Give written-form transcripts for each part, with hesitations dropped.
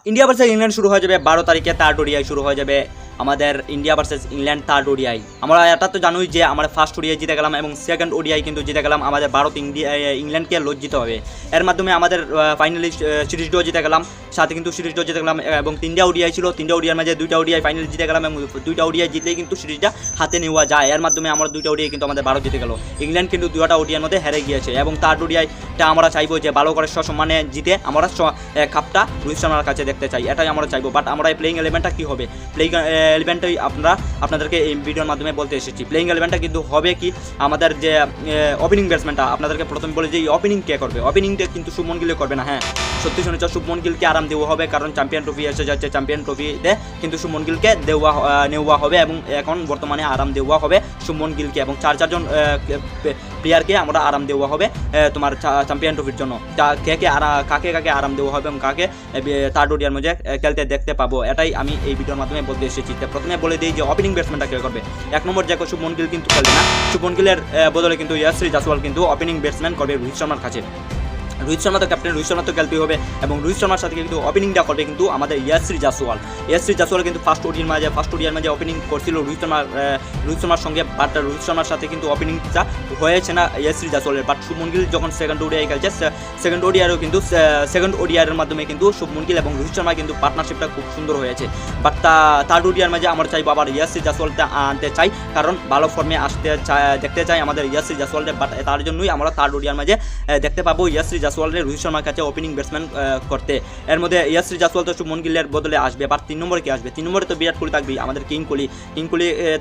India versus England শুরু হয়ে যাবে 12 তারিখে, থার্ড ওডিআই শুরু হয়ে যাবে আমাদের India versus England third ODI. আমরা এটা তো জানোই যে আমরা ফার্স্ট ওডিআই জিতে গেলাম এবং সেকেন্ড ওডিআই কিন্তু জিতে গেলাম, আমাদের ভারত ইংল্যান্ডকে লজ্জিত হবে। এর মাধ্যমে আমাদের ফাইনালি সিরিজ ড্র জিতে গেলাম, সাথে কিন্তু সিরিজ ড্র জিতে গেলাম এবং 3টা ওডিআই ছিল, 3টা ওডিআইয়ের মাঝে 2টা ওডিআই ফাইনাল জিতে গেলাম এবং 2টা ওডিআই জিতলেই কিন্তু সিরিজটা হাতে নেওয়া যায়। এর মাধ্যমে আমরা 2টা ওডিআই কিন্তু আমাদের ভারত জিতে গেল, ইংল্যান্ড কিন্তু 2টা ওডিআইয়ের মধ্যে হেরে গিয়েছে এবং থার্ড ওডিআইটা আমরা চাইবো যে ভালো করে সসম্মানে জিতে আমরা কাপটা রোহিত শর্মার কাছে দেখতে চাই, এটাই আমরা চাইবো। বাট আমরা এই প্লেইং এলিমেন্টটা কী হবে, প্লেইং এলিমেন্টটাই আপনাদেরকে এই ভিডিওর মাধ্যমে বলতে এসেছি। প্লেইং এলিমেন্টটা কিন্তু হবে কি, আমাদের যে ওপেনিং ব্যাটসম্যানটা আপনাদেরকে প্রথমে বলে যে এই ওপেনিং কে করবে, ওপেনিংটা কিন্তু শুভমন গিল করবে না। হ্যাঁ, সত্যি শুনেছ, শুভমন গিলকে আরাম দেওয়া হবে, কারণ চ্যাম্পিয়ন ট্রফি এসে যাচ্ছে, চ্যাম্পিয়ন ট্রফিতে কিন্তু শুভমন গিলকে নেওয়া হবে এবং এখন বর্তমানে আরাম দেওয়া হবে শুভমন গিলকে এবং চারজন প্লেয়ারকে আমরা আরাম দেওয়া হবে তোমার চ্যাম্পিয়ন ট্রফির জন্য। কাকে কাকে আরাম দেওয়া হবে এবং কাকে থার্ড ওডিআইয়ের মধ্যে খেলতে দেখতে পাবো, এটাই আমি এই ভিডিওর মাধ্যমে বলতে এসেছি। প্রথমে বলে দিই যে ওপেনিং ব্যাটসম্যানটা কে করবে। 1 নম্বর যে শুভমন গিল কিন্তু খেলবে না, শুভমন গিলের বদলে কিন্তু ইয়াসরি জাসওয়াল কিন্তু ওপেনিং ব্যাটসম্যান করবে রোহিত শর্মার কাছে। রোহিত শর্মা তো ক্যাপ্টেন, রোহিত শর্মা তো খেলতেই হবে এবং রোহিত শর্মার সাথে কিন্তু ওপেনিংটা করবে কিন্তু আমাদের ইয়াসরি জাসওয়াল কিন্তু ফার্স্ট ওডিআইয়ের মাঝে ওপেনিং করছিল রোহিত শর্মার সঙ্গে, বাট রোহিত শর্মার সাথে কিন্তু ওপেনিংটা হয়েছে না ইয়াসরি জাসওয়ালের। বাট শুভমন গিল যখন সেকেন্ড ওডিআই খেলছে, সেকেন্ড ওডিআইয়ের মাধ্যমে কিন্তু শুভমন গিল এবং রোহিত শর্মা কিন্তু পার্টনারশিপটা খুব সুন্দর হয়েছে। বাট থার্ড ওডিআইয়ের মাঝে আমরা চাইবো আবার ইয়াসরি জাসওয়ালটা আনতে চাই, কারণ ভালো ফর্মে দেখতে চাই আমাদের ইয়াসরি জাসওয়ালকে। বাট তার জন্যই আমরা থার্ড ওডিআইয়ের মাঝে দেখতে পাবো ইয়াসরি জাসওয়ালকে রোহিত শর্মার কাছে ওপেনিং ব্যাটসম্যান করতে। এর মধ্যে ইয়াসরি জাসওয়াল তো শুভমন গিলের বদলে আসবে। বাট 3 নম্বরে কে আসবে? 3 নম্বরে তো বিরাট কোহলি থাকবেই, আমাদের কিং কোহলি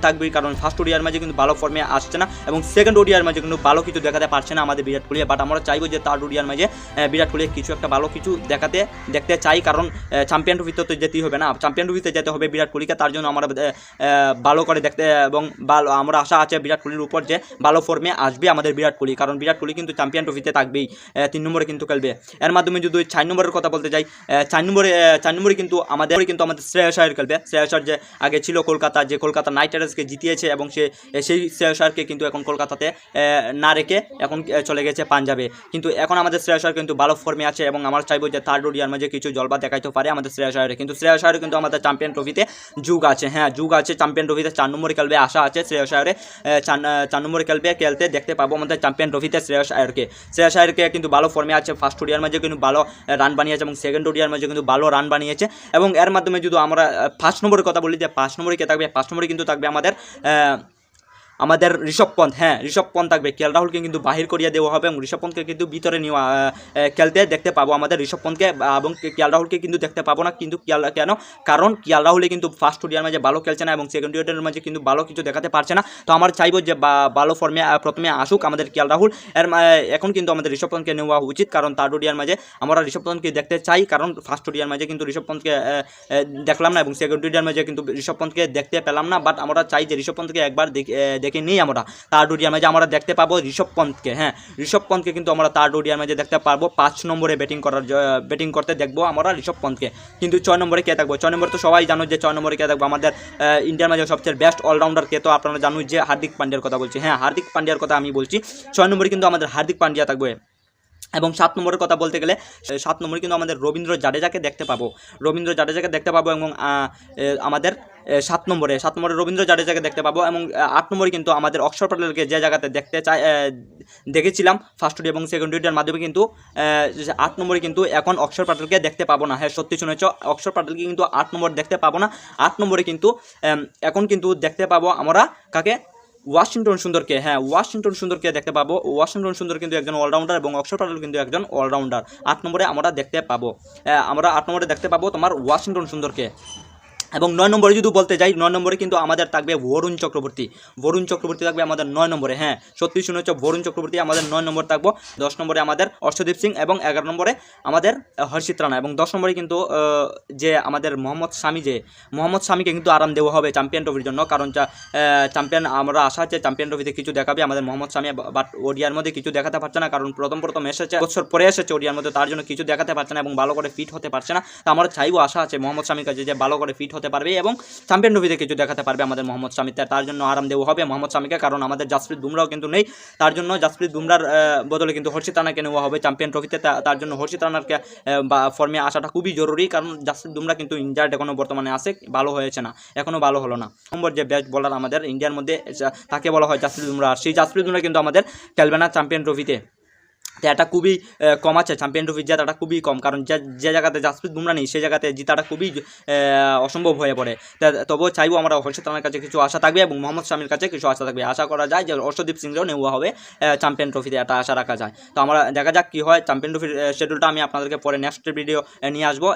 থাকবেই, কারণ ফার্স্ট ওডিআইয়ের মাঝে কিন্তু ভালো ফর্মে আসছে না এবং সেকেন্ড ওডিআইয়ের মাঝে কিন্তু ভালো কিছু দেখাতে পারছে না আমাদের বিরাট কোহলি। বাট আমরা চাইবো যে থার্ড ওডিআইয়ের মাঝে বিরাট কোহলি কিছু একটা ভালো কিছু দেখতে চাই, কারণ চ্যাম্পিয়ন ট্রফিতে তো যেতেই হবে না, চ্যাম্পিয়ন ট্রফিতে যেতে হবে বিরাট কোহলিকে। তার জন্য আমরা ভালো করে দেখতে এবং আমরা আশা আছে বিরাট কোহলির উপর যে ভালো ফর্মে আসবে আমাদের বিরাট কোহলি, কারণ বিরাট কোহলি কিন্তু চ্যাম্পিয়ন ট্রফিতে থাকবেই, 3 নম্বরে কিন্তু খেলবে। এর মাধ্যমে যদি 4 নম্বরের কথা বলতে যাই, 4 নম্বরে কিন্তু আমাদের শ্রেয়স আয়ার খেলবে। শ্রেয়স আয়ার যে আগে ছিল কলকাতা নাইট রাইডার্সকে জিতিয়েছে এবং সেই শ্রেয়স আয়ারকে কিন্তু এখন কলকাতাতে না রেখে এখন চলে গেছে পাঞ্জাবে, কিন্তু এখন আমাদের শ্রেয়স আয়ার কিন্তু ভালো ফর্মে আছে এবং আমরা চাইবো যে থার্ড ওডিআইয়ের মাঝে কিছু জলবা দেখাইতে পারে আমাদের শ্রেয়স আয়ারে। কিন্তু শ্রেয়স আয়ারে কিন্তু আমাদের চ্যাম্পিয়ন ট্রফিতে যুগ আছে, হ্যাঁ যুগ আছে, চ্যাম্পিয়ন ট্রফিতে 4 নম্বরে খেলবে, আশা আছে শ্রেয়স আয়ারে 4 নম্বরে খেলতে দেখতে পাবো আমাদের চ্যাম্পিয়ন ট্রফিতে শ্রেয়স আয়ারকে কিন্তু ভালো ফর্মে আছে, ফার্স্ট ওডিআইয়ের মাঝে কিন্তু ভালো রান বানিয়েছে এবং সেকেন্ড ওডিআইয়ের মাঝে কিন্তু ভালো রান বানিয়েছে। এবং এর মাধ্যমে যদি আমরা 5 নম্বরের কথা বলি যে 5 নম্বরে কে থাকবে, 5 নম্বরে কিন্তু থাকবে আমাদের ঋষভ পন্থ। হ্যাঁ, ঋষভ পন্থ থাকবে, কেএল রাহুলকে কিন্তু বাহির করিয়ে দেওয়া হবে এবং ঋষভ পন্থকে কিন্তু ভিতরে নেওয়া খেলতে দেখতে পাবো আমাদের ঋষভ পন্থকে, এবং কেএল রাহুলকে কিন্তু দেখতে পাবো না। কিন্তু কেন? কারণ কেএল রাহুলে কিন্তু ফার্স্ট ওডিআইয়ের মাঝে ভালো খেলছে না এবং সেকেন্ড ওডিআইয়ের মাঝে কিন্তু ভালো কিছু দেখাতে পারছে না। তো আমরা চাইবো যে ভালো ফর্মে প্রথমে আসুক আমাদের কেএল রাহুল। এখন কিন্তু আমাদের ঋষভ পন্থকে নেওয়া উচিত, কারণ থার্ড ওডিআইয়ের মাঝে আমরা ঋষভ পন্থকে দেখতে চাই, কারণ ফার্স্ট ওডিআইয়ের মাঝে কিন্তু ঋষভ পন্থকে দেখলাম না এবং সেকেন্ড ওডিআইয়ের মাঝে কিন্তু ঋষভ পন্থকে দেখতে পেলাম না। বাট আমরা চাই যে ঋষভ পন্থকে একবার দেখে নিই আমরা থার্ড ওডিআইয়ের মাঝে আমরা দেখতে পাবো ঋষভ পন্থকে। হ্যাঁ, ঋষভ পন্থকে কিন্তু আমরা থার্ড ওডিআইয়ের মাঝে দেখতে পারবো, 5 নম্বরে ব্যাটিং করতে দেখবো আমরা ঋষভ পন্থকে। কিন্তু 6 নম্বরে কে থাকবো? 6 নম্বরে তো সবাই জানো যে 6 নম্বরে কে থাকবো, আমাদের ইন্ডিয়ার মাঝে সবচেয়ে বেস্ট অলরাউন্ডার কে তো আপনারা জানুন যে হার্দিক পান্ডিয়ার কথা বলছি। হ্যাঁ, হার্দিক পান্ডিয়ার কথা আমি বলছি। 6 নম্বরে কিন্তু আমাদের হার্দিক পান্ডিয়া থাকবে এবং 7 নম্বরের কথা বলতে গেলে 7 নম্বরে কিন্তু আমাদের রবীন্দ্র জাডেজাকে দেখতে পাবো এবং আমাদের 7 নম্বরে রবীন্দ্র জাডেজাকে দেখতে পাবো এবং 8 নম্বরে কিন্তু আমাদের অক্ষর প্যাটেলকে যে জায়গাতে দেখেছিলাম ফার্স্ট ওডি এবং সেকেন্ড ওডির মাধ্যমে, কিন্তু 8 নম্বরে কিন্তু এখন অক্ষর প্যাটেলকে দেখতে পাবো না। হ্যাঁ, সত্যি শুনেছ, অক্ষর প্যাটেলকে কিন্তু 8 নম্বর দেখতে পাবো না। 8 নম্বরে কিন্তু এখন কিন্তু দেখতে পাবো আমরা কাকে? ওয়াশিংটন সুন্দরকে। হ্যাঁ, ওয়াশিংটন সুন্দরকে দেখতে পাবো। ওয়াশিংটন সুন্দর কিন্তু একজন অলরাউন্ডার এবং অক্ষর প্যাটেল কিন্তু একজন অলরাউন্ডার। 8 নম্বরে আমরা দেখতে পাবো তোমার ওয়াশিংটন সুন্দরকে। এবং 9 নম্বরে যদি বলতে যাই, 9 নম্বরে কিন্তু আমাদের থাকবে বরুণ চক্রবর্তী থাকবে আমাদের 9 নম্বরে। হ্যাঁ, সত্যি শুনেছ, বরুণ চক্রবর্তী আমাদের 9 নম্বর থাকবো। 10 নম্বরে আমাদের অর্শদীপ সিং এবং 11 নম্বরে আমাদের হর্ষিত রানা এবং 10 নম্বরে কিন্তু যে আমাদের মোহাম্মদ শামিকে কিন্তু আরাম দেওয়া হবে চ্যাম্পিয়ন ট্রফির জন্য, কারণ চ্যাম্পিয়ন আমরা আশা আছে চ্যাম্পিয়ন ট্রফিতে কিছু দেখাবে আমাদের মোহাম্মদ শামি। বাট ওডিআর মধ্যে কিছু দেখাতে পারছে না, কারণ প্রথম এসেছে, বছর পরে এসেছে ওডিআর মধ্যে, তার জন্য কিছু দেখাতে পারছে না এবং ভালো করে ফিট হতে পারছে না। তো আমরা চাইবো, আশা আছে মোহাম্মদ শামির কাছে যে ভালো করে ফিট হতে পারবে এবং চ্যাম্পিয়ন ট্রফিতে কিছু দেখাতে পারবে আমাদের মোহাম্মদ শামি। তার জন্য আরাম দেওয়া হবে মোহাম্মদ শামিকে, কারণ আমাদের জাসপ্রীত বুমরাও কিন্তু নেই। তার জন্য জাসপ্রীত বুমরার বদলে কিন্তু হর্ষিত রানাকে নেওয়া হবে চ্যাম্পিয়ন ট্রফিতে। তার জন্য হর্ষিত রানাকে ফর্মে আসাটা খুবই জরুরি, কারণ জাসপ্রীত বুমরা কিন্তু ইনজার্ড এখনও বর্তমানে আছে, ভালো হয়েছে না, এখনও ভালো হলো না। নম্বর যে বেস্ট বোলার আমাদের ইন্ডিয়ার মধ্যে তাকে বলা হয় জাসপ্রীত বুমরা, আর সেই জাসপ্রীত বুমরা কিন্তু আমাদের খেলবে না চ্যাম্পিয়ন ট্রফিতে। তো এটা খুবই কম আছে, চ্যাম্পিয়ন ট্রফির জেতাটা খুবই কম, কারণ যে জায়গাতে জাসপ্রীত বুমরা নেই সেই জায়গাতে জেতাটা খুবই অসম্ভব হয়ে পড়ে। তবুও চাইবো আমরা হর্ষিত রানার কাছে কিছু আশা থাকবে এবং মোহাম্মদ শামির কাছে কিছু আশা থাকবে। আশা করা যায় যে অর্শদীপ সিংকেও নেওয়া হবে চ্যাম্পিয়ন ট্রফিতে, এটা আশা রাখা যায়। তো আমরা দেখা যাক কী হয়। চ্যাম্পিয়ন ট্রফির শিডিউলটা আমি আপনাদেরকে পরে নেক্সট ভিডিও নিয়ে আসবো।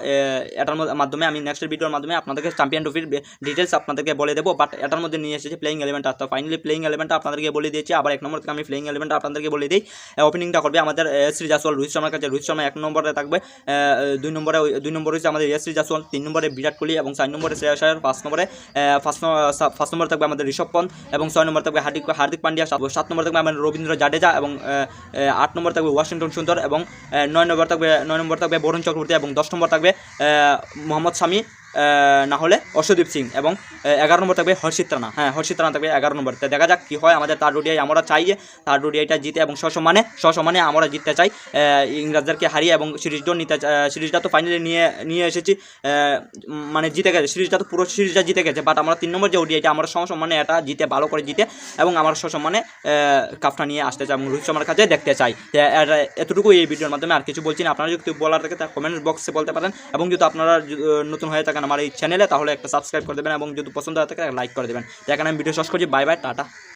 এটার মাধ্যমে আমি নেক্সট ভিডিওর মাধ্যমে আপনাদেরকে চ্যাম্পিয়ন ট্রফির ডিটেলস আপনাদেরকে বলে দেবো। বাট এটার মধ্যে নিয়ে এসেছি প্লেইং এলিমেন্টটা। তো ফাইনালি প্লেইং এলিমেন্টটা আপনাদেরকে বলে দিয়েছি। আবার 1 নম্বর থেকে আমি প্লেইং এলিমেন্টটা আপনাদেরকে বলে দিই। ওপেনিংটা করবে আমাদের শ্রী জাসওয়াল রোহিত শর্মার কাছে। রোহিত শর্মা 1 নম্বরে থাকবে, 2 নম্বরে হচ্ছে আমাদের শ্রী জাসওয়াল, 3 নম্বরে বিরাট কোহলি এবং 4 নম্বরে শ্রেয়াস আয়ার, 5 নম্বরে থাকবে আমাদের ঋষভ পন্থ এবং 6 নম্বরে থাকবে হার্দিক পান্ডিয়া, 7 নম্বরে থাকবে আমাদের রবীন্দ্র জাডেজা এবং 8 নম্বরে থাকবে ওয়াশিংটন সুন্দর এবং 9 নম্বরে থাকবে বরুণ চক্রবর্তী এবং 10 নম্বর থাকবে মোহাম্মদ শামি, না হলে অর্শদীপ সিং এবং 11 নম্বর থাকবে হর্ষিত রানা। হ্যাঁ, হর্ষিত রানা থাকবে 11 নম্বর। তো দেখা যাক কী হয়। আমাদের থার্ড ওডিআই আমরা চাই যে থার্ড ওডিআইটা জিতে এবং সসম্মানে আমরা জিততে চাই, ইংরেজদেরকে হারিয়ে এবং সিরিজটা তো ফাইনালি নিয়ে এসেছি, মানে জিতে গেছে সিরিজটা, তো পুরো সিরিজটা জিতে গেছে। বাট আমরা 3 নম্বর যে ওডিআইটা আমরা সসম্মানে এটা জিতে, ভালো করে জিতে এবং আমরা সসম্মানে কাপটা নিয়ে আসতে চাই এবং রোহিত শর্মার কাছে দেখতে চাই। এতটুকু এই ভিডিওর মাধ্যমে, আর কিছু বলছি না। আপনারা যদি বলার থাকে তা কমেন্ট বক্সে বলতে পারেন এবং যদি আপনারা নতুন হয়ে থাকেন আমার এই চ্যানেলে তাহলে একটা সাবস্ক্রাইব করে দেবেন এবং যদি পছন্দ হয়ে থাকে লাইক করে দেবেন। এখানে আমি ভিডিও শেষ করছি। Bye bye, tata.